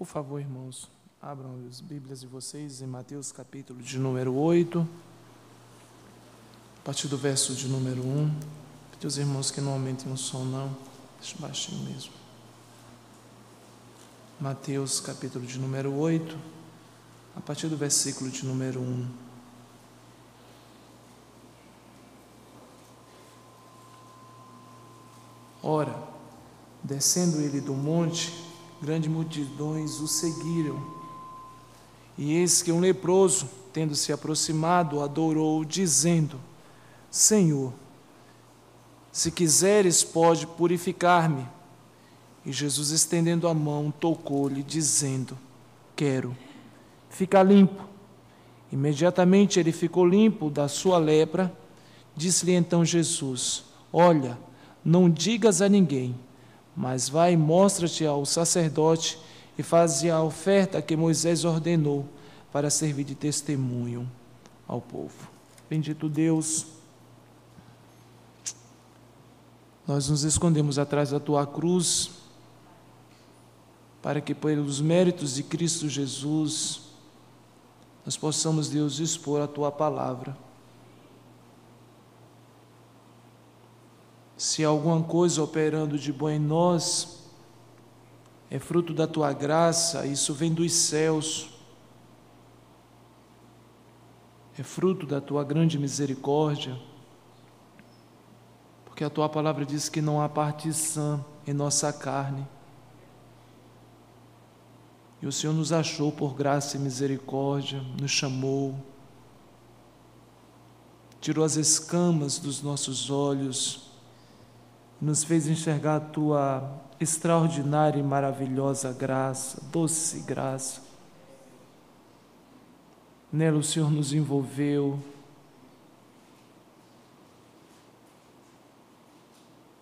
favor, irmãos, abram as Bíblias de vocês em Mateus capítulo de número 8, a partir do verso de número 1. Pedir aos irmãos que não aumentem o som, não, deixa baixinho mesmo. Mateus capítulo de número 8, a partir do versículo de número 1. Ora, descendo ele do monte, grandes multidões o seguiram. E eis que um leproso, tendo se aproximado, adorou, dizendo: Senhor, se quiseres, pode purificar-me. E Jesus, estendendo a mão, tocou-lhe, dizendo: Quero, fica limpo. Imediatamente ele ficou limpo da sua lepra. Disse-lhe então Jesus: Olha, não digas a ninguém, mas vai e mostra-te ao sacerdote e faze a oferta que Moisés ordenou para servir de testemunho ao povo. Bendito Deus, nós nos escondemos atrás da tua cruz para que pelos méritos de Cristo Jesus nós possamos, Deus, expor a tua palavra. Se alguma coisa operando de bom em nós é fruto da tua graça, isso vem dos céus, é fruto da tua grande misericórdia, porque a tua palavra diz que não há partição em nossa carne, e o Senhor nos achou por graça e misericórdia, nos chamou, tirou as escamas dos nossos olhos, nos fez enxergar a tua extraordinária e maravilhosa graça, doce graça. Nela o Senhor nos envolveu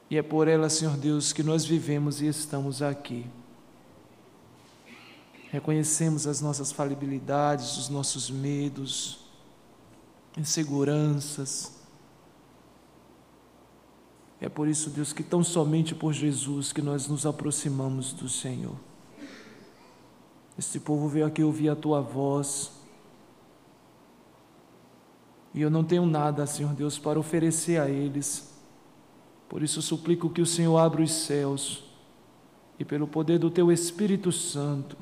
e é por ela, Senhor Deus, que nós vivemos e estamos aqui. Reconhecemos as nossas falibilidades, os nossos medos, inseguranças. É por isso, Deus, que tão somente por Jesus que nós nos aproximamos do Senhor. Este povo veio aqui ouvir a tua voz, e eu não tenho nada, Senhor Deus, para oferecer a eles. Por isso suplico que o Senhor abra os céus e pelo poder do teu Espírito Santo,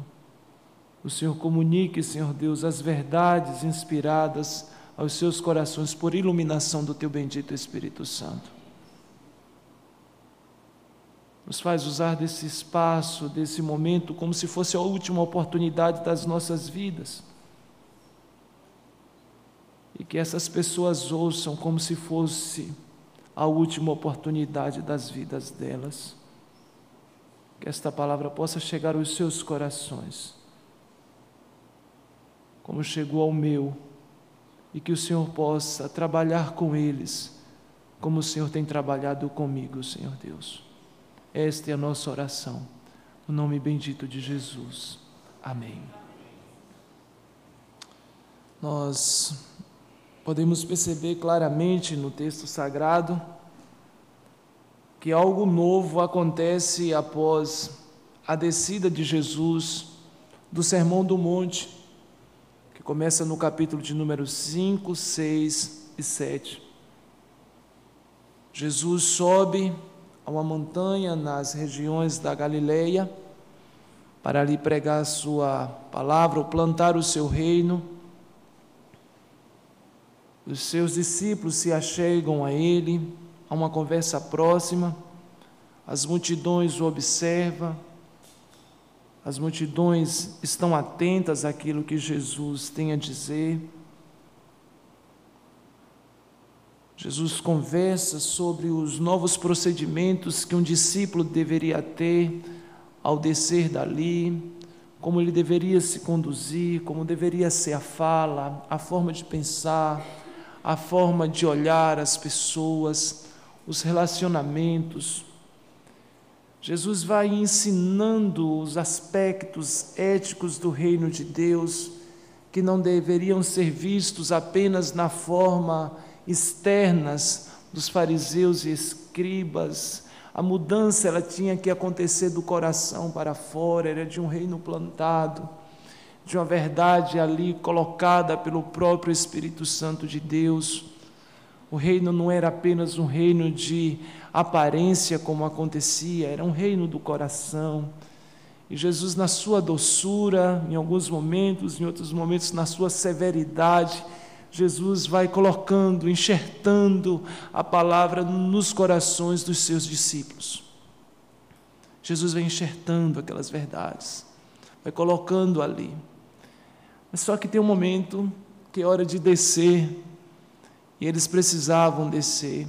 o Senhor comunique, Senhor Deus, as verdades inspiradas aos seus corações por iluminação do teu bendito Espírito Santo. Nos faz usar desse espaço, desse momento, como se fosse a última oportunidade das nossas vidas. E que essas pessoas ouçam como se fosse a última oportunidade das vidas delas. Que esta palavra possa chegar aos seus corações, como chegou ao meu, e que o Senhor possa trabalhar com eles, como o Senhor tem trabalhado comigo, Senhor Deus. Esta é a nossa oração, no nome bendito de Jesus. Amém. Nós podemos perceber claramente no texto sagrado que algo novo acontece após a descida de Jesus do Sermão do Monte, que começa no capítulo de número 5, 6 e 7. Jesus sobe a uma montanha nas regiões da Galileia para ali pregar a sua palavra, ou plantar o seu reino. Os seus discípulos se achegam a ele, a uma conversa próxima, as multidões o observam, as multidões estão atentas àquilo que Jesus tem a dizer. Jesus conversa sobre os novos procedimentos que um discípulo deveria ter ao descer dali, como ele deveria se conduzir, como deveria ser a fala, a forma de pensar, a forma de olhar as pessoas, os relacionamentos. Jesus vai ensinando os aspectos éticos do reino de Deus, que não deveriam ser vistos apenas na forma externas dos fariseus e escribas, A mudança ela tinha que acontecer do coração para fora, era de um reino plantado, de uma verdade ali colocada pelo próprio Espírito Santo de Deus. O reino não era apenas um reino de aparência como acontecia, era um reino do coração. E Jesus, na sua doçura, em alguns momentos, em outros momentos, na sua severidade, Jesus vai colocando, enxertando a palavra nos corações dos seus discípulos. Jesus vai enxertando aquelas verdades, vai colocando ali. Mas só que tem um momento que é hora de descer, e eles precisavam descer.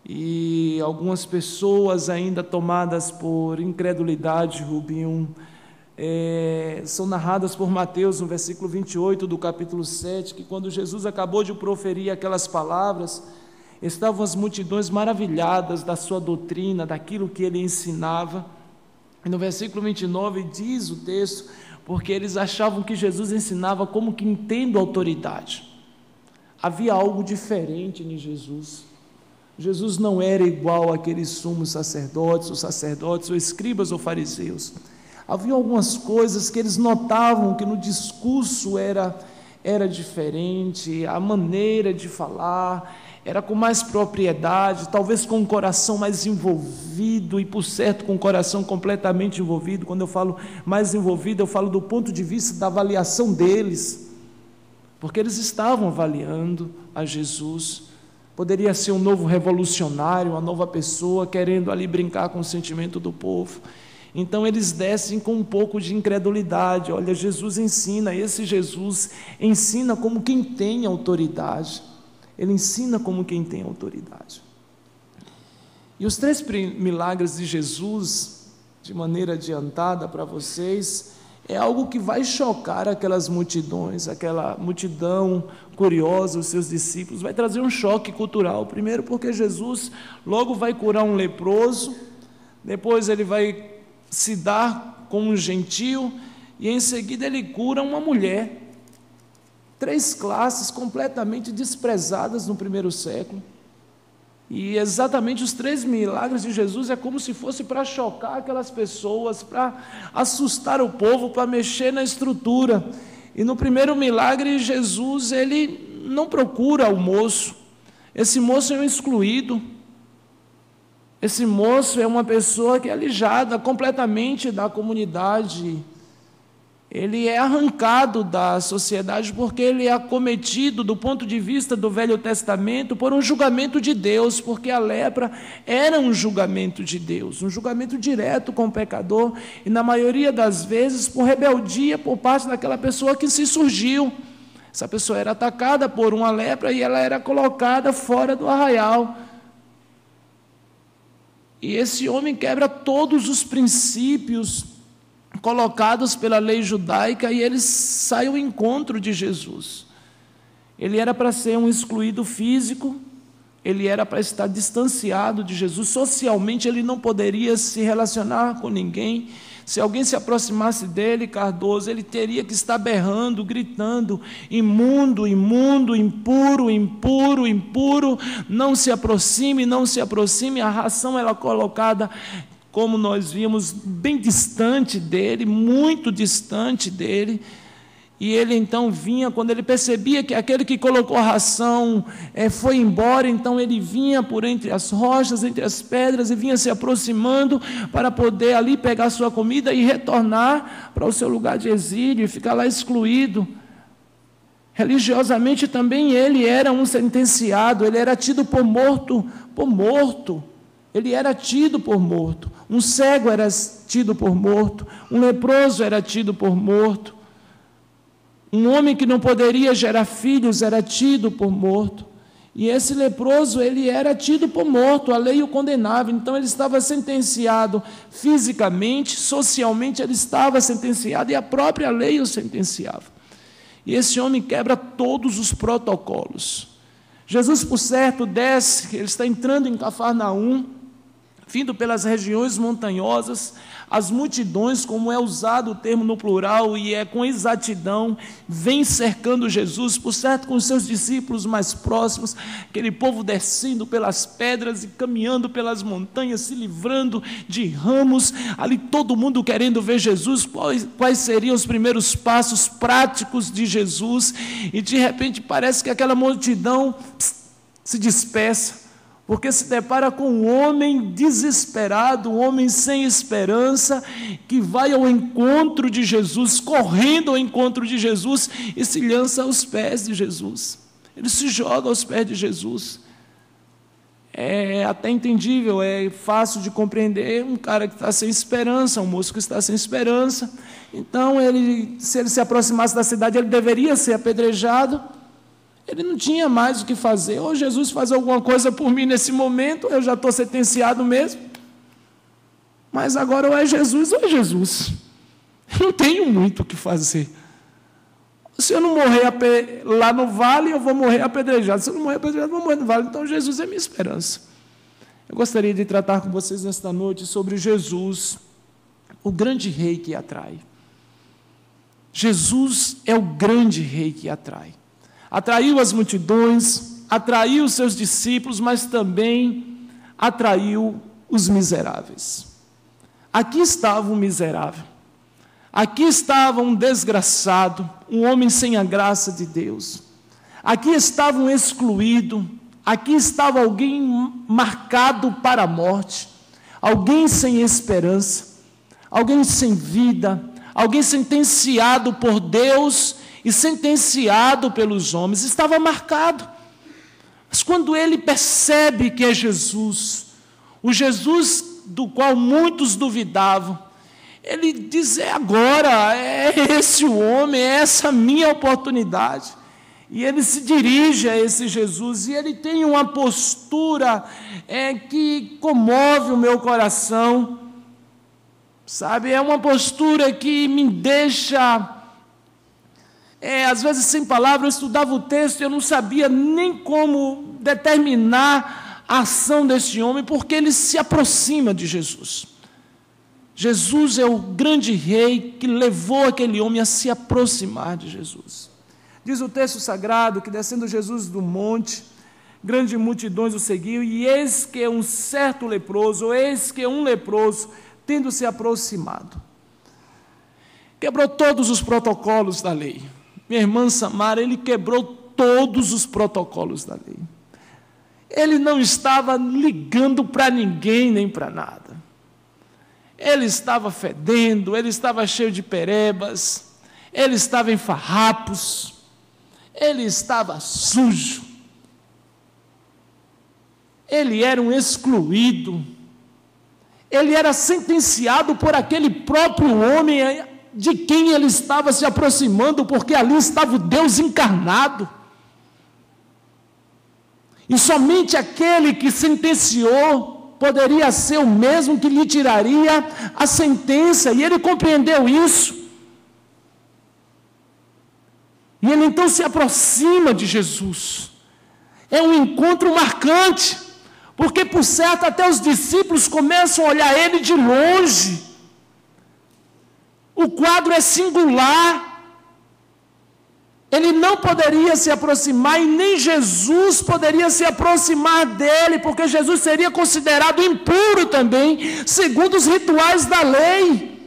E algumas pessoas ainda tomadas por incredulidade, Rubinho, são narradas por Mateus no versículo 28 do capítulo 7, que quando Jesus acabou de proferir aquelas palavras, estavam as multidões maravilhadas da sua doutrina, daquilo que ele ensinava. E no versículo 29 diz o texto, porque eles achavam que Jesus ensinava como que tendo autoridade. Havia algo diferente em Jesus. Jesus não era igual àqueles sumos sacerdotes, ou escribas ou fariseus. Havia algumas coisas que eles notavam que no discurso era diferente, a maneira de falar era com mais propriedade, talvez com o coração mais envolvido, e por certo com o coração completamente envolvido. Quando eu falo mais envolvido, eu falo do ponto de vista da avaliação deles, porque eles estavam avaliando a Jesus. Poderia ser um novo revolucionário, uma nova pessoa querendo ali brincar com o sentimento do povo. Então eles descem com um pouco de incredulidade. Olha, Jesus ensina, esse Jesus ensina como quem tem autoridade. Ele ensina como quem tem autoridade. E os 3 milagres de Jesus, de maneira adiantada para vocês, é algo que vai chocar aquelas multidões, aquela multidão curiosa, os seus discípulos, vai trazer um choque cultural. Primeiro porque Jesus logo vai curar um leproso, depois ele vai se dar com um gentio, e em seguida ele cura uma mulher. 3 classes completamente desprezadas no primeiro século. E exatamente os 3 milagres de Jesus é como se fosse para chocar aquelas pessoas, para assustar o povo, para mexer na estrutura. E no primeiro milagre, Jesus, ele não procura o moço. Esse moço é um excluído. Esse moço é uma pessoa que é alijada completamente da comunidade. Ele é arrancado da sociedade porque ele é acometido, do ponto de vista do Velho Testamento, por um julgamento de Deus, porque a lepra era um julgamento de Deus, um julgamento direto com o pecador, e na maioria das vezes por rebeldia por parte daquela pessoa que se surgiu. Essa pessoa era atacada por uma lepra e ela era colocada fora do arraial. E esse homem quebra todos os princípios colocados pela lei judaica, e ele sai ao encontro de Jesus. Ele era para ser um excluído físico, ele era para estar distanciado de Jesus, socialmente ele não poderia se relacionar com ninguém. Se alguém se aproximasse dele, Cardoso, ele teria que estar berrando, gritando: imundo, imundo, impuro, impuro, impuro, não se aproxime, não se aproxime. A ração era colocada, como nós vimos, bem distante dele, muito distante dele. E ele então vinha, quando ele percebia que aquele que colocou a ração foi embora, então ele vinha por entre as rochas, entre as pedras, e vinha se aproximando para poder ali pegar sua comida e retornar para o seu lugar de exílio e ficar lá excluído. Religiosamente também ele era um sentenciado, ele era tido por morto. Ele era tido por morto. Um cego era tido por morto. Um leproso era tido por morto. Um homem que não poderia gerar filhos era tido por morto. E esse leproso, ele era tido por morto, a lei o condenava. Então ele estava sentenciado fisicamente, socialmente ele estava sentenciado, e a própria lei o sentenciava. E esse homem quebra todos os protocolos. Jesus, por certo, desce, ele está entrando em Cafarnaum, vindo pelas regiões montanhosas, as multidões, como é usado o termo no plural, e é com exatidão, vem cercando Jesus, por certo, com os seus discípulos mais próximos, aquele povo descendo pelas pedras e caminhando pelas montanhas, se livrando de ramos, ali todo mundo querendo ver Jesus, quais seriam os primeiros passos práticos de Jesus, e de repente parece que aquela multidão se dispersa, porque se depara com um homem desesperado, um homem sem esperança, que vai ao encontro de Jesus, correndo ao encontro de Jesus, e se lança aos pés de Jesus. Ele se joga aos pés de Jesus. É até entendível, é fácil de compreender, um cara que está sem esperança, um moço que está sem esperança. Então, se ele se aproximasse da cidade, ele deveria ser apedrejado. Ele não tinha mais o que fazer. Ou Jesus faz alguma coisa por mim nesse momento, eu já estou sentenciado mesmo. Mas agora ou é Jesus ou é Jesus. Eu não tenho muito o que fazer. Se eu não morrer lá no vale, eu vou morrer apedrejado. Se eu não morrer apedrejado, eu vou morrer no vale. Então Jesus é minha esperança. Eu gostaria de tratar com vocês nesta noite sobre Jesus, o grande rei que atrai. Jesus é o grande rei que atrai. Atraiu as multidões, atraiu os seus discípulos, mas também atraiu os miseráveis. Aqui estava um miserável, aqui estava um desgraçado, um homem sem a graça de Deus, aqui estava um excluído, aqui estava alguém marcado para a morte, alguém sem esperança, alguém sem vida, alguém sentenciado por Deus e sentenciado pelos homens, estava marcado. Mas quando ele percebe que é Jesus, o Jesus do qual muitos duvidavam, ele diz: é agora, é esse o homem, é essa a minha oportunidade. E ele se dirige a esse Jesus, e ele tem uma postura que comove o meu coração, sabe? É uma postura que me deixa... às vezes sem palavras. Eu estudava o texto e eu não sabia nem como determinar a ação desse homem, porque ele se aproxima de Jesus. Jesus é o grande rei que levou aquele homem a se aproximar de Jesus. Diz o texto sagrado que, descendo Jesus do monte, grandes multidões o seguiam, e eis que um certo leproso, eis que um leproso, tendo se aproximado, quebrou todos os protocolos da lei. Minha irmã Samara, ele quebrou todos os protocolos da lei. Ele não estava ligando para ninguém nem para nada. Ele estava fedendo, ele estava cheio de perebas, ele estava em farrapos, ele estava sujo. Ele era um excluído. Ele era sentenciado por aquele próprio homem de quem ele estava se aproximando, porque ali estava o Deus encarnado. E somente aquele que sentenciou poderia ser o mesmo que lhe tiraria a sentença, e ele compreendeu isso. E ele então se aproxima de Jesus. É um encontro marcante, porque por certo até os discípulos começam a olhar ele de longe. O quadro é singular. Ele não poderia se aproximar, e nem Jesus poderia se aproximar dele, porque Jesus seria considerado impuro também, segundo os rituais da lei.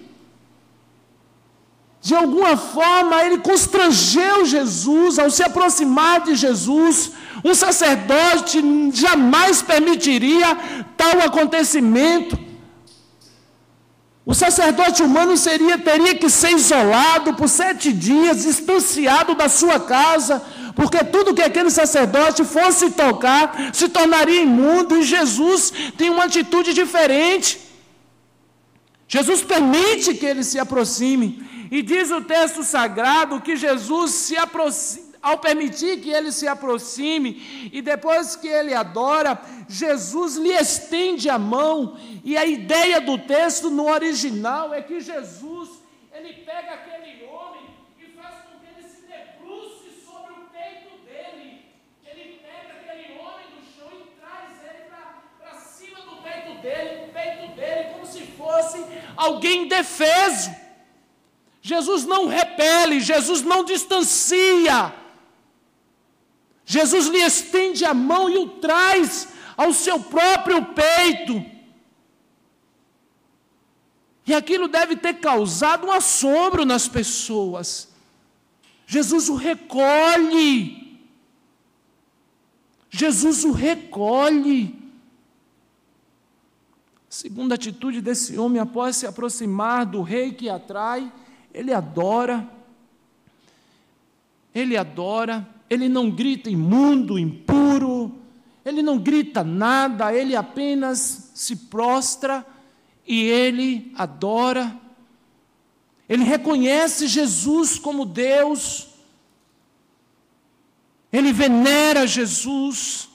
De alguma forma, ele constrangeu Jesus ao se aproximar de Jesus. Um sacerdote jamais permitiria tal acontecimento. O sacerdote humano teria que ser isolado por 7 dias, distanciado da sua casa, porque tudo que aquele sacerdote fosse tocar se tornaria imundo, e Jesus tem uma atitude diferente. Jesus permite que ele se aproxime, e diz o texto sagrado que Jesus se aproxima. Ao permitir que ele se aproxime, e depois que ele adora, Jesus lhe estende a mão, e a ideia do texto no original é que Jesus, ele pega aquele homem e faz com que ele se debruce sobre o peito dele. Ele pega aquele homem do chão e traz ele para cima do peito dele, alguém indefeso. Jesus não repele, Jesus não distancia. Jesus lhe estende a mão e o traz ao seu próprio peito. E aquilo deve ter causado um assombro nas pessoas. Jesus o recolhe. Jesus o recolhe. A segunda atitude desse homem, após se aproximar do rei que atrai, ele adora. Ele adora. Ele não grita imundo, impuro. Ele não grita nada. Ele apenas se prostra e ele adora. Ele reconhece Jesus como Deus. Ele venera Jesus.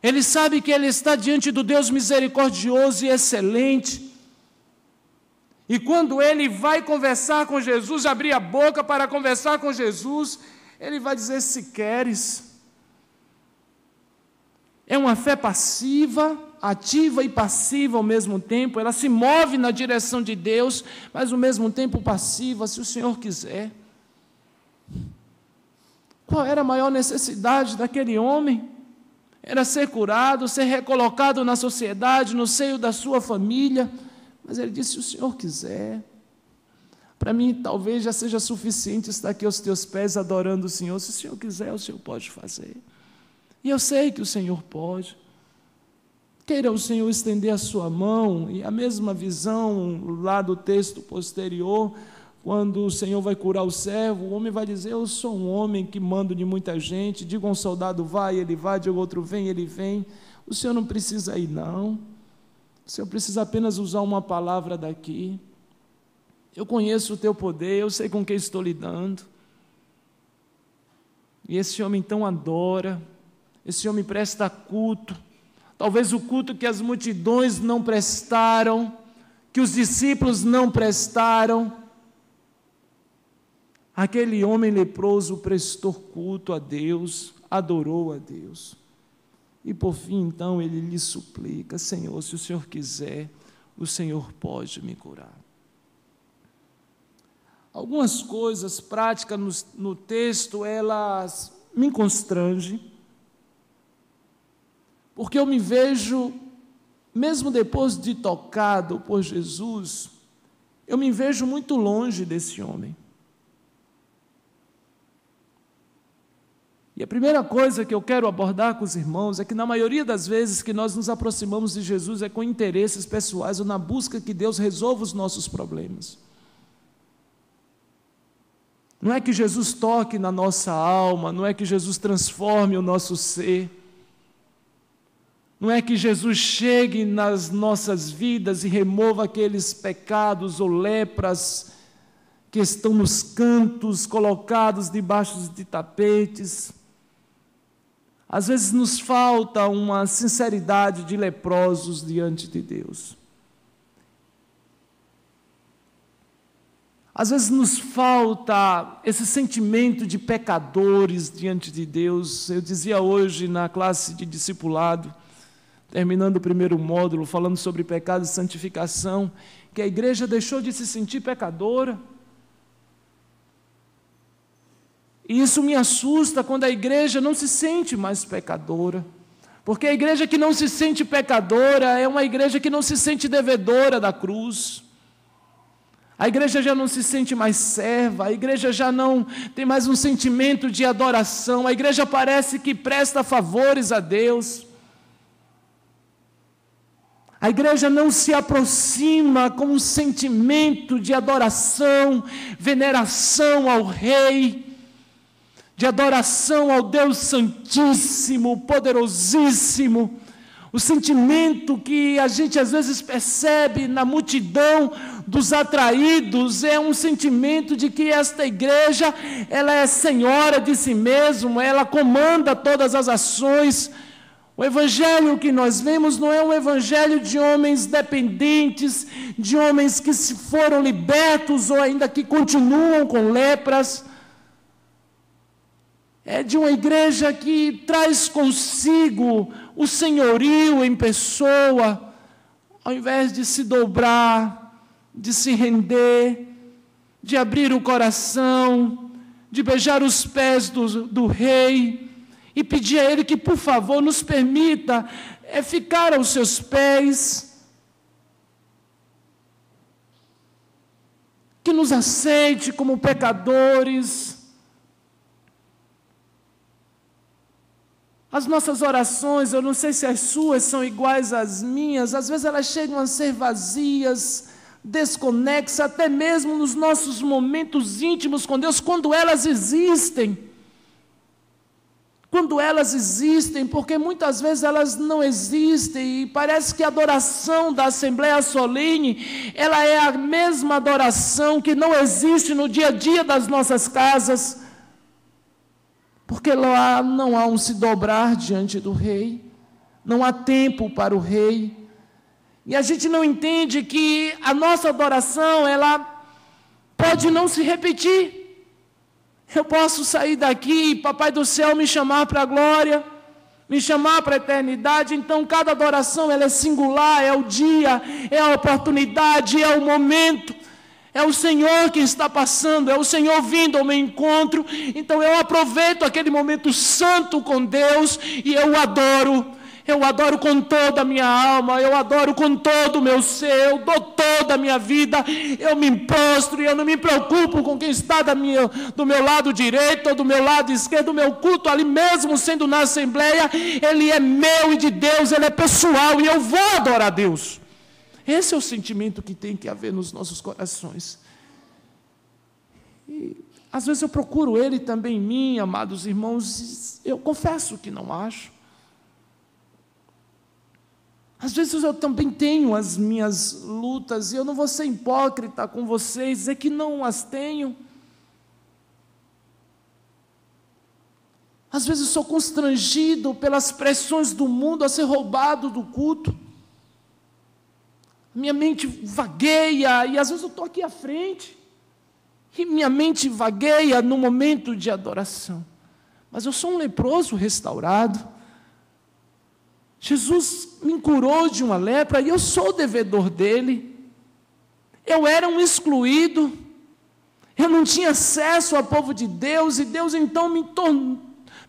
Ele sabe que ele está diante do Deus misericordioso e excelente. E quando ele vai conversar com Jesus, abrir a boca para conversar com Jesus, ele vai dizer: se queres. É uma fé passiva, ativa e passiva ao mesmo tempo. Ela se move na direção de Deus, mas ao mesmo tempo passiva, se o Senhor quiser. Qual era a maior necessidade daquele homem? Era ser curado, ser recolocado na sociedade, no seio da sua família. Mas ele disse: se o Senhor quiser. Para mim, talvez já seja suficiente estar aqui aos teus pés adorando o Senhor. Se o Senhor quiser, o Senhor pode fazer. E eu sei que o Senhor pode. Queira o Senhor estender a sua mão, e a mesma visão lá do texto posterior, quando o Senhor vai curar o servo, o homem vai dizer: eu sou um homem que mando de muita gente, diga um soldado vai, ele vai, diga outro vem, ele vem. O Senhor não precisa ir, não. O Senhor precisa apenas usar uma palavra daqui. Eu conheço o teu poder, eu sei com quem estou lidando. E esse homem então adora, esse homem presta culto, talvez o culto que as multidões não prestaram, que os discípulos não prestaram. Aquele homem leproso prestou culto a Deus, adorou a Deus. E por fim, então, ele lhe suplica: Senhor, se o Senhor quiser, o Senhor pode me curar. Algumas coisas práticas no texto, elas me constrangem, porque eu me vejo, mesmo depois de tocado por Jesus, eu me vejo muito longe desse homem. E a primeira coisa que eu quero abordar com os irmãos é que, na maioria das vezes que nós nos aproximamos de Jesus, é com interesses pessoais ou na busca que Deus resolva os nossos problemas. Não é que Jesus toque na nossa alma, não é que Jesus transforme o nosso ser, não é que Jesus chegue nas nossas vidas e remova aqueles pecados ou lepras que estão nos cantos, colocados debaixo de tapetes. Às vezes nos falta uma sinceridade de leprosos diante de Deus. Às vezes nos falta esse sentimento de pecadores diante de Deus. Eu dizia hoje na classe de discipulado, terminando o primeiro módulo, falando sobre pecado e santificação, que a igreja deixou de se sentir pecadora. E isso me assusta quando a igreja não se sente mais pecadora. Porque a igreja que não se sente pecadora é uma igreja que não se sente devedora da cruz. A igreja já não se sente mais serva, a igreja já não tem mais um sentimento de adoração, a igreja parece que presta favores a Deus. A igreja não se aproxima com um sentimento de adoração, veneração ao Rei, de adoração ao Deus Santíssimo, Poderosíssimo. O sentimento que a gente às vezes percebe na multidão dos atraídos é um sentimento de que esta igreja, ela é senhora de si mesma, ela comanda todas as ações. O evangelho que nós vemos não é um evangelho de homens dependentes, de homens que se foram libertos ou ainda que continuam com lepras. É de uma igreja que traz consigo o senhorio em pessoa, ao invés de se dobrar de se render, de abrir o coração, de beijar os pés do rei e pedir a ele que, por favor, nos permita ficar aos seus pés, que nos aceite como pecadores. As nossas orações, eu não sei se as suas são iguais às minhas, às vezes elas chegam a ser vazias, desconexas, até mesmo nos nossos momentos íntimos com Deus, quando elas existem. Quando elas existem, porque muitas vezes elas não existem, e parece que a adoração da Assembleia Solene, ela é a mesma adoração que não existe no dia a dia das nossas casas, porque lá não há um se dobrar diante do rei, não há tempo para o rei, e a gente não entende que a nossa adoração, ela pode não se repetir. Eu posso sair daqui e Papai do Céu me chamar para a glória, me chamar para a eternidade. Então cada adoração ela é singular, é o dia, é a oportunidade, é o momento. É o Senhor que está passando, é o Senhor vindo ao meu encontro. Então eu aproveito aquele momento santo com Deus e eu o adoro. Eu adoro com toda a minha alma, eu adoro com todo o meu ser, eu dou toda a minha vida, eu me prostro e eu não me preocupo com quem está do meu lado direito ou do meu lado esquerdo. O meu culto ali mesmo sendo na Assembleia, ele é meu e de Deus, ele é pessoal e eu vou adorar a Deus. Esse é o sentimento que tem que haver nos nossos corações. E às vezes eu procuro ele também em mim, amados irmãos, eu confesso que não acho. Às vezes eu também tenho as minhas lutas, e eu não vou ser hipócrita com vocês, dizer que não as tenho. Às vezes sou constrangido pelas pressões do mundo a ser roubado do culto. Minha mente vagueia, e às vezes eu estou aqui à frente, e minha mente vagueia no momento de adoração. Mas eu sou um leproso restaurado. Jesus me curou de uma lepra e eu sou devedor dele. Eu era um excluído, eu não tinha acesso ao povo de Deus, e Deus então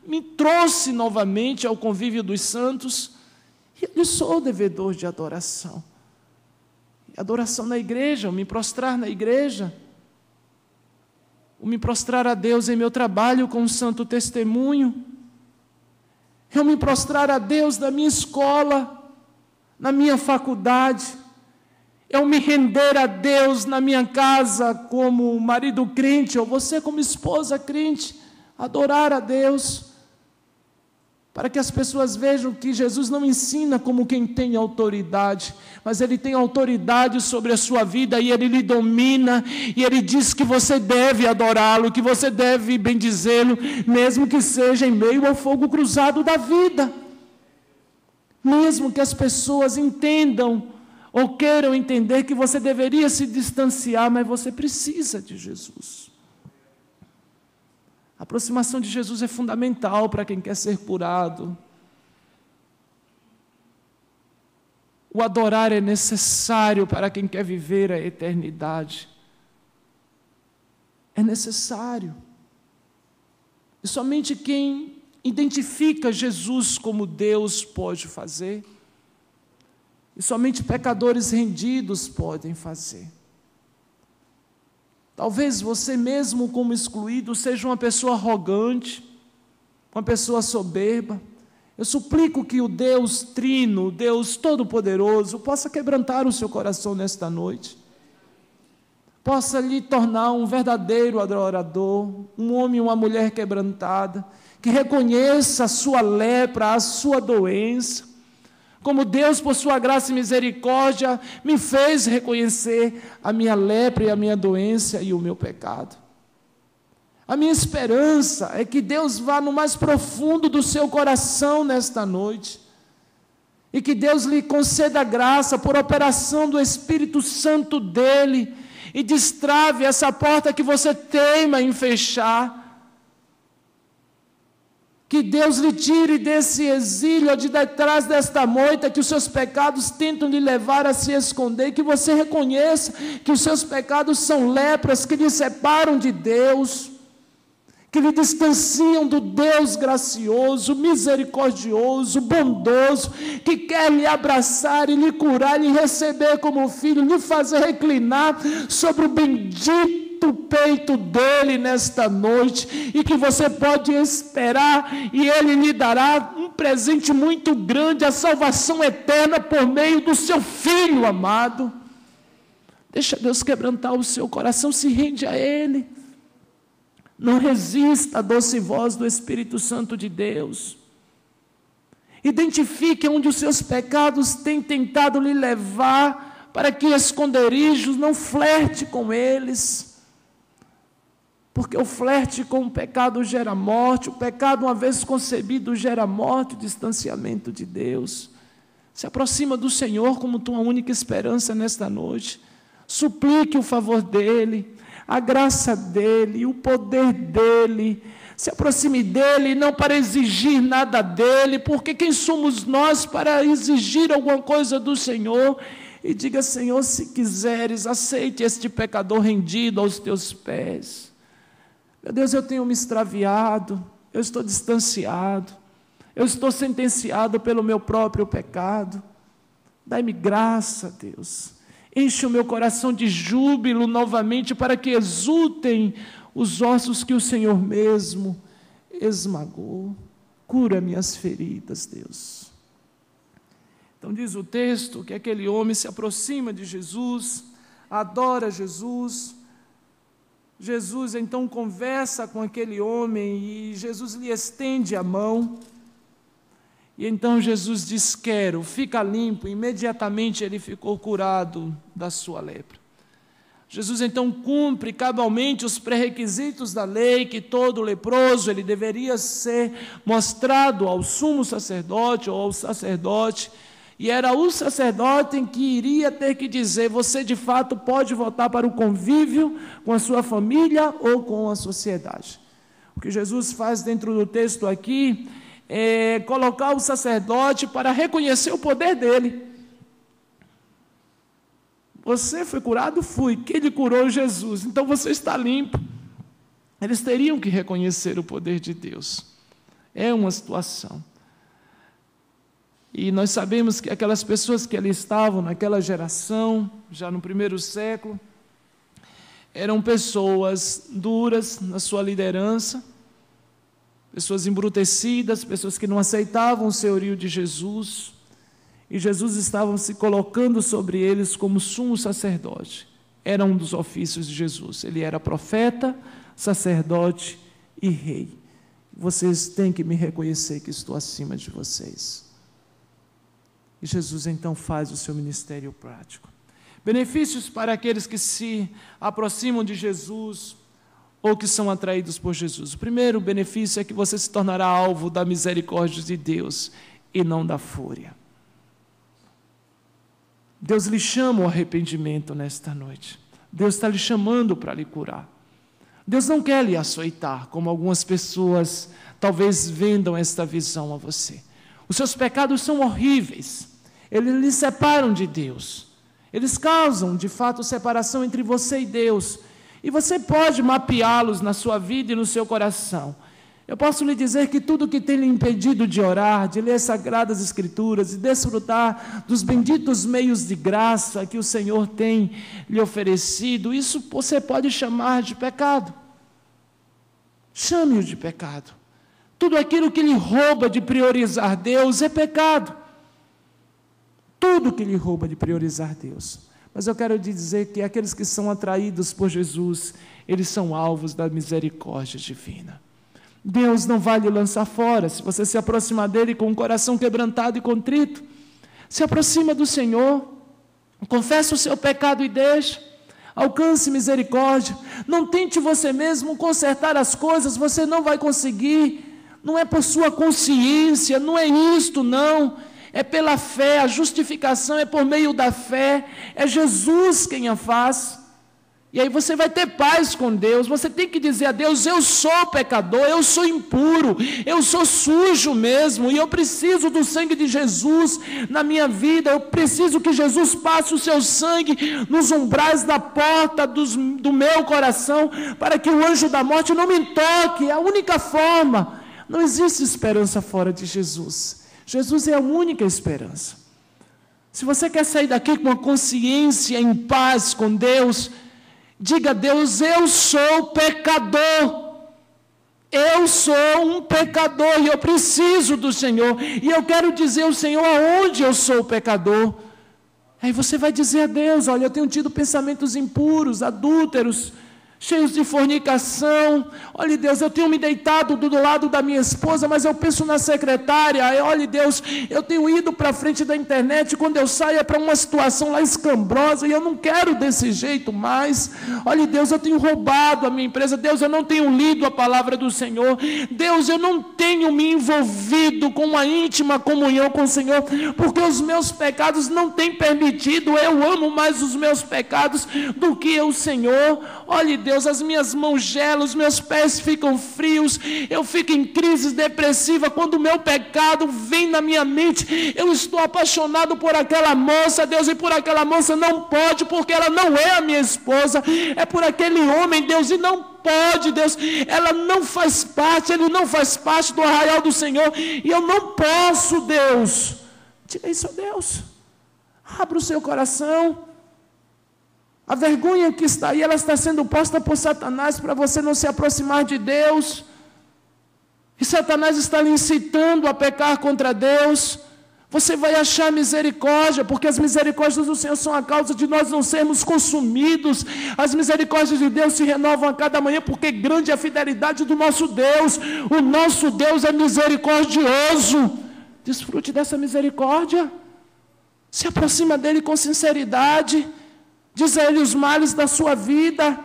me trouxe novamente ao convívio dos santos, e eu sou devedor de adoração. Adoração na igreja, o me prostrar na igreja, o me prostrar a Deus em meu trabalho com um santo testemunho, eu me prostrar a Deus na minha escola, na minha faculdade, eu me render a Deus na minha casa como marido crente, ou você como esposa crente, adorar a Deus, para que as pessoas vejam que Jesus não ensina como quem tem autoridade, mas Ele tem autoridade sobre a sua vida, e Ele lhe domina, e Ele diz que você deve adorá-lo, que você deve bendizê-lo, mesmo que seja em meio ao fogo cruzado da vida. Mesmo que as pessoas entendam, ou queiram entender que você deveria se distanciar, mas você precisa de Jesus. A aproximação de Jesus é fundamental para quem quer ser curado. O adorar é necessário para quem quer viver a eternidade. É necessário. E somente quem identifica Jesus como Deus pode fazer. E somente pecadores rendidos podem fazer. Talvez você mesmo como excluído seja uma pessoa arrogante, uma pessoa soberba. Eu suplico que o Deus Trino, o Deus Todo-Poderoso, possa quebrantar o seu coração nesta noite. Possa lhe tornar um verdadeiro adorador, um homem e uma mulher quebrantada, que reconheça a sua lepra, a sua doença, como Deus, por sua graça e misericórdia, me fez reconhecer a minha lepra e a minha doença e o meu pecado. A minha esperança é que Deus vá no mais profundo do seu coração nesta noite, e que Deus lhe conceda graça por operação do Espírito Santo dEle, e destrave essa porta que você teima em fechar. Que Deus lhe tire desse exílio, de detrás desta moita, que os seus pecados tentam lhe levar a se esconder, que você reconheça que os seus pecados são lepras, que lhe separam de Deus, que lhe distanciam do Deus gracioso, misericordioso, bondoso, que quer lhe abraçar e lhe curar, lhe receber como filho, lhe fazer reclinar sobre o bendito peito dele nesta noite, e que você pode esperar, e ele lhe dará um presente muito grande, a salvação eterna por meio do seu Filho amado. Deixa Deus quebrantar o seu coração, se rende a Ele, não resista à doce voz do Espírito Santo de Deus. Identifique onde os seus pecados têm tentado lhe levar, para que esconderijos, não flerte com eles, porque o flerte com o pecado gera morte, o pecado uma vez concebido gera morte, o distanciamento de Deus. Se aproxima do Senhor como tua única esperança nesta noite, suplique o favor dEle, a graça dEle, o poder dEle, se aproxime dEle, não para exigir nada dEle, porque quem somos nós para exigir alguma coisa do Senhor? E diga: Senhor, se quiseres, aceite este pecador rendido aos teus pés. Meu Deus, eu tenho me extraviado, eu estou distanciado, eu estou sentenciado pelo meu próprio pecado. Dai-me graça, Deus. Enche o meu coração de júbilo novamente, para que exultem os ossos que o Senhor mesmo esmagou. Cura minhas feridas, Deus. Então diz o texto que aquele homem se aproxima de Jesus, adora Jesus. Jesus então conversa com aquele homem e Jesus lhe estende a mão. E então Jesus diz: quero, fica limpo. Imediatamente ele ficou curado da sua lepra. Jesus então cumpre cabalmente os pré-requisitos da lei, que todo leproso ele deveria ser mostrado ao sumo sacerdote ou ao sacerdote. E era o sacerdote em que iria ter que dizer: você de fato pode voltar para o convívio com a sua família ou com a sociedade. O que Jesus faz dentro do texto aqui é colocar o sacerdote para reconhecer o poder dele. Você foi curado? Fui. Quem lhe curou? Jesus. Então você está limpo. Eles teriam que reconhecer o poder de Deus. É uma situação. E nós sabemos que aquelas pessoas que ali estavam, naquela geração, já no primeiro século, eram pessoas duras na sua liderança, pessoas embrutecidas, pessoas que não aceitavam o senhorio de Jesus, e Jesus estava se colocando sobre eles como sumo sacerdote. Era um dos ofícios de Jesus. Ele era profeta, sacerdote e rei. Vocês têm que me reconhecer que estou acima de vocês. E Jesus então faz o seu ministério prático. Benefícios para aqueles que se aproximam de Jesus ou que são atraídos por Jesus. O primeiro benefício é que você se tornará alvo da misericórdia de Deus e não da fúria. Deus lhe chama ao arrependimento nesta noite. Deus está lhe chamando para lhe curar. Deus não quer lhe açoitar, como algumas pessoas talvez vendam esta visão a você. Os seus pecados são horríveis, eles lhe separam de Deus, eles causam de fato separação entre você e Deus, e você pode mapeá-los na sua vida e no seu coração. Eu posso lhe dizer que tudo que tem lhe impedido de orar, de ler as Sagradas Escrituras e desfrutar dos benditos meios de graça que o Senhor tem lhe oferecido, isso você pode chamar de pecado. Chame-o de pecado. Tudo aquilo que lhe rouba de priorizar Deus é pecado. Tudo que lhe rouba de priorizar Deus. Mas eu quero lhe dizer que aqueles que são atraídos por Jesus, eles são alvos da misericórdia divina. Deus não vai lhe lançar fora, se você se aproximar dele com um coração quebrantado e contrito. Se aproxima do Senhor, confessa o seu pecado e deixa. Alcance misericórdia. Não tente você mesmo consertar as coisas, você não vai conseguir. Não é por sua consciência, não é isto, não. É pela fé, a justificação é por meio da fé. É Jesus quem a faz. E aí você vai ter paz com Deus. Você tem que dizer a Deus: eu sou pecador, eu sou impuro, eu sou sujo mesmo, e eu preciso do sangue de Jesus na minha vida. Eu preciso que Jesus passe o seu sangue nos umbrais da porta do meu coração, para que o anjo da morte não me toque. É a única forma. Não existe esperança fora de Jesus. Jesus é a única esperança. Se você quer sair daqui com uma consciência em paz com Deus, diga a Deus: eu sou pecador, eu sou um pecador e eu preciso do Senhor, e eu quero dizer ao Senhor aonde eu sou pecador. Aí você vai dizer a Deus: olha, eu tenho tido pensamentos impuros, adúlteros, cheios de fornicação. Olha, Deus, eu tenho me deitado do lado da minha esposa, mas eu penso na secretária. Olha, Deus, eu tenho ido para frente da internet, quando eu saio é para uma situação lá escambrosa, e eu não quero desse jeito mais. Olha, Deus, eu tenho roubado a minha empresa. Deus, eu não tenho lido a palavra do Senhor. Deus, eu não tenho me envolvido com uma íntima comunhão com o Senhor, porque os meus pecados não têm permitido. Eu amo mais os meus pecados do que o Senhor. Olha, Deus, as minhas mãos gelam, os meus pés ficam frios, eu fico em crise depressiva quando o meu pecado vem na minha mente. Eu estou apaixonado por aquela moça, Deus, e por aquela moça não pode, porque ela não é a minha esposa. É por aquele homem, Deus, e não pode, Deus, ela não faz parte, ele não faz parte do arraial do Senhor, e eu não posso, Deus. Diga isso a Deus. Abra o seu coração. A vergonha que está aí, ela está sendo posta por Satanás para você não se aproximar de Deus. E Satanás está lhe incitando a pecar contra Deus. Você vai achar misericórdia, porque as misericórdias do Senhor são a causa de nós não sermos consumidos. As misericórdias de Deus se renovam a cada manhã, porque grande é a fidelidade do nosso Deus. O nosso Deus é misericordioso. Desfrute dessa misericórdia. Se aproxima dele com sinceridade. Diz a ele os males da sua vida.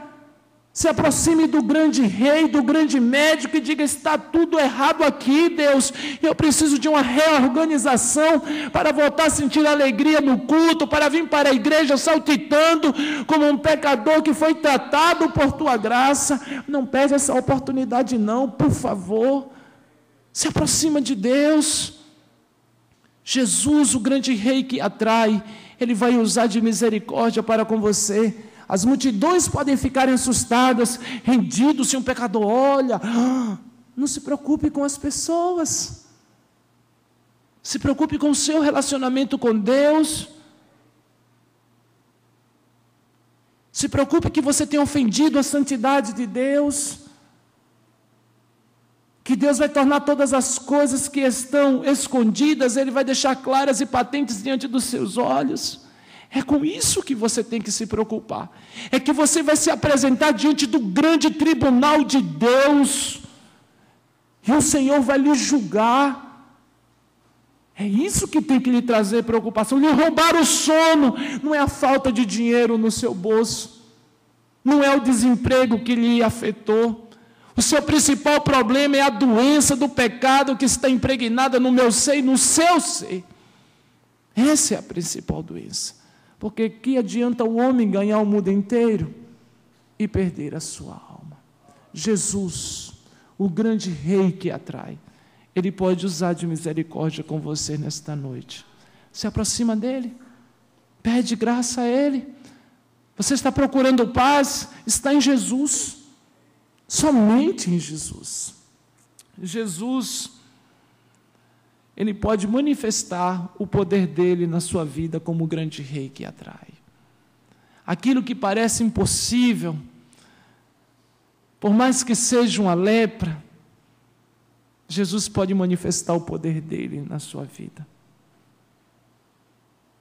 Se aproxime do grande rei, do grande médico, e diga: está tudo errado aqui, Deus. Eu preciso de uma reorganização para voltar a sentir alegria no culto, para vir para a igreja saltitando como um pecador que foi tratado por tua graça. Não perde essa oportunidade não, por favor. Se aproxima de Deus. Jesus, o grande rei que atrai, ele vai usar de misericórdia para com você. As multidões podem ficar assustadas, rendidos se um pecador olha. Não se preocupe com as pessoas. Se preocupe com o seu relacionamento com Deus. Se preocupe que você tenha ofendido a santidade de Deus. Que Deus vai tornar todas as coisas que estão escondidas, Ele vai deixar claras e patentes diante dos seus olhos. É com isso que você tem que se preocupar. É que você vai se apresentar diante do grande tribunal de Deus, e o Senhor vai lhe julgar. É isso que tem que lhe trazer preocupação. Lhe roubar o sono não é a falta de dinheiro no seu bolso, não é o desemprego que lhe afetou. O seu principal problema é a doença do pecado que está impregnada no meu ser e no seu ser. Essa é a principal doença. Porque que adianta o homem ganhar o mundo inteiro e perder a sua alma? Jesus, o grande rei que atrai, Ele pode usar de misericórdia com você nesta noite. Se aproxima dEle, pede graça a Ele. Você está procurando paz? Está em Jesus. Somente em Jesus. Jesus, Ele pode manifestar o poder dEle na sua vida como o grande rei que atrai. Aquilo que parece impossível, por mais que seja uma lepra, Jesus pode manifestar o poder dEle na sua vida.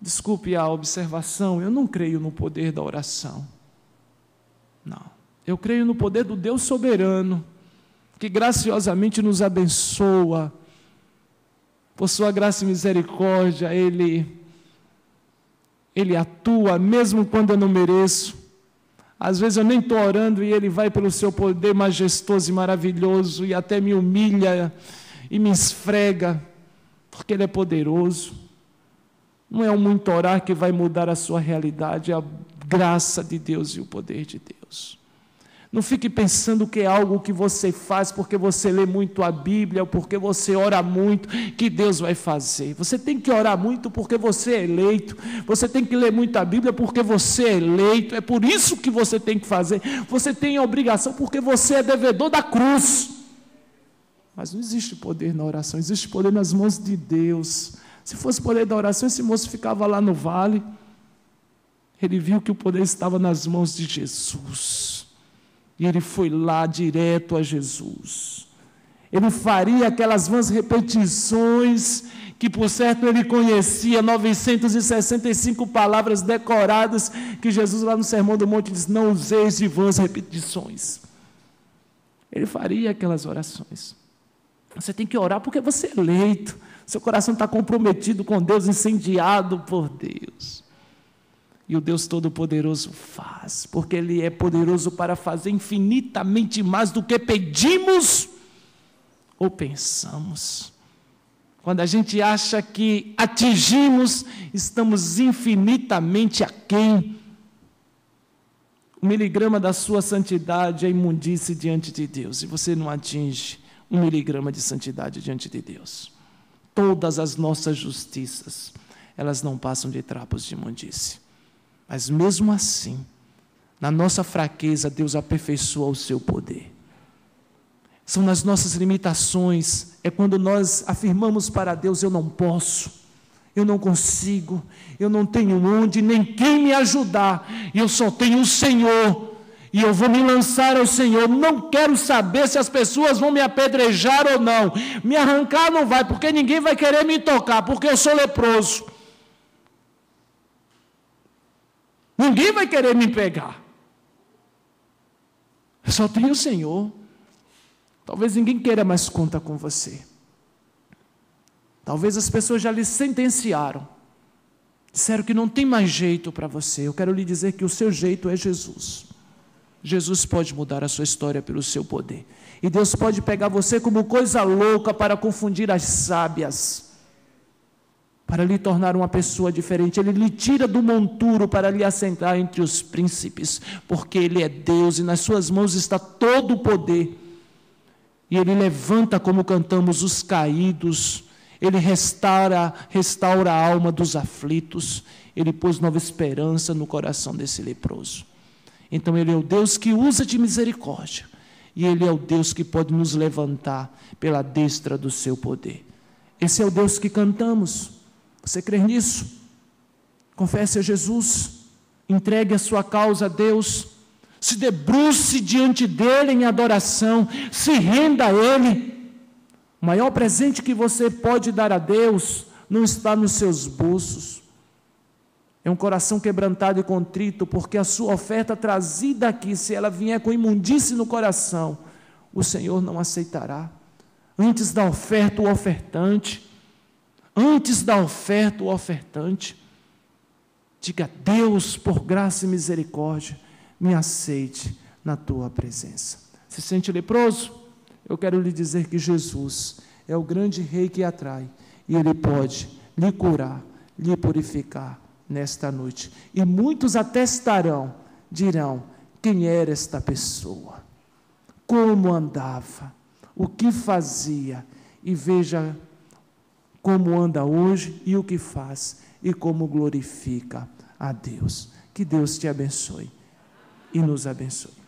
Desculpe a observação, eu não creio no poder da oração. Não. Eu creio no poder do Deus soberano, que graciosamente nos abençoa. Por sua graça e misericórdia, Ele atua, mesmo quando eu não mereço. Às vezes eu nem estou orando e Ele vai pelo seu poder majestoso e maravilhoso e até me humilha e me esfrega, porque Ele é poderoso. Não é o muito orar que vai mudar a sua realidade, é a graça de Deus e o poder de Deus. Não fique pensando que é algo que você faz porque você lê muito a Bíblia ou porque você ora muito que Deus vai fazer. Você tem que orar muito porque você é eleito. Você tem que ler muito a Bíblia porque você é eleito. É por isso que você tem que fazer. Você tem a obrigação porque você é devedor da cruz. Mas não existe poder na oração, existe poder nas mãos de Deus. Se fosse poder da oração, esse moço ficava lá no vale. Ele viu que o poder estava nas mãos de Jesus. E ele foi lá direto a Jesus. Ele faria aquelas vãs repetições, que por certo ele conhecia, 965 palavras decoradas, que Jesus lá no Sermão do Monte diz, não useis de vãs repetições. Ele faria aquelas orações. Você tem que orar porque você é eleito. Seu coração está comprometido com Deus, incendiado por Deus. E o Deus Todo-Poderoso faz, porque Ele é poderoso para fazer infinitamente mais do que pedimos ou pensamos. Quando a gente acha que atingimos, estamos infinitamente aquém. 1 miligrama da sua santidade é imundície diante de Deus, e você não atinge 1 miligrama de santidade diante de Deus. Todas as nossas justiças, elas não passam de trapos de imundície. Mas mesmo assim, na nossa fraqueza, Deus aperfeiçoa o seu poder. São nas nossas limitações, é quando nós afirmamos para Deus, eu não posso, eu não consigo, eu não tenho onde, nem quem me ajudar, e eu só tenho o Senhor, e eu vou me lançar ao Senhor, não quero saber se as pessoas vão me apedrejar ou não, me arrancar não vai, porque ninguém vai querer me tocar, porque eu sou leproso. Ninguém vai querer me pegar. Eu só tenho o Senhor. Talvez ninguém queira mais conta com você. Talvez as pessoas já lhe sentenciaram. Disseram que não tem mais jeito para você. Eu quero lhe dizer que o seu jeito é Jesus. Jesus pode mudar a sua história pelo seu poder. E Deus pode pegar você como coisa louca para confundir as sábias, para lhe tornar uma pessoa diferente. Ele lhe tira do monturo para lhe assentar entre os príncipes, porque Ele é Deus e nas suas mãos está todo o poder. E Ele levanta, como cantamos, os caídos, Ele restaura a alma dos aflitos, Ele pôs nova esperança no coração desse leproso. Então Ele é o Deus que usa de misericórdia, e Ele é o Deus que pode nos levantar pela destra do seu poder. Esse é o Deus que cantamos. Você crê nisso? Confesse a Jesus, entregue a sua causa a Deus, se debruce diante dEle em adoração, se renda a Ele. O maior presente que você pode dar a Deus não está nos seus bolsos, é um coração quebrantado e contrito, porque a sua oferta trazida aqui, se ela vier com imundície no coração, o Senhor não aceitará. Antes da oferta, o ofertante. Antes da oferta, o ofertante. Diga, Deus, por graça e misericórdia, me aceite na tua presença. Se sente leproso? Eu quero lhe dizer que Jesus é o grande rei que atrai, e Ele pode lhe curar, lhe purificar nesta noite. E muitos atestarão, dirão, quem era esta pessoa? Como andava? O que fazia? E veja como anda hoje e o que faz, e como glorifica a Deus. Que Deus te abençoe e nos abençoe.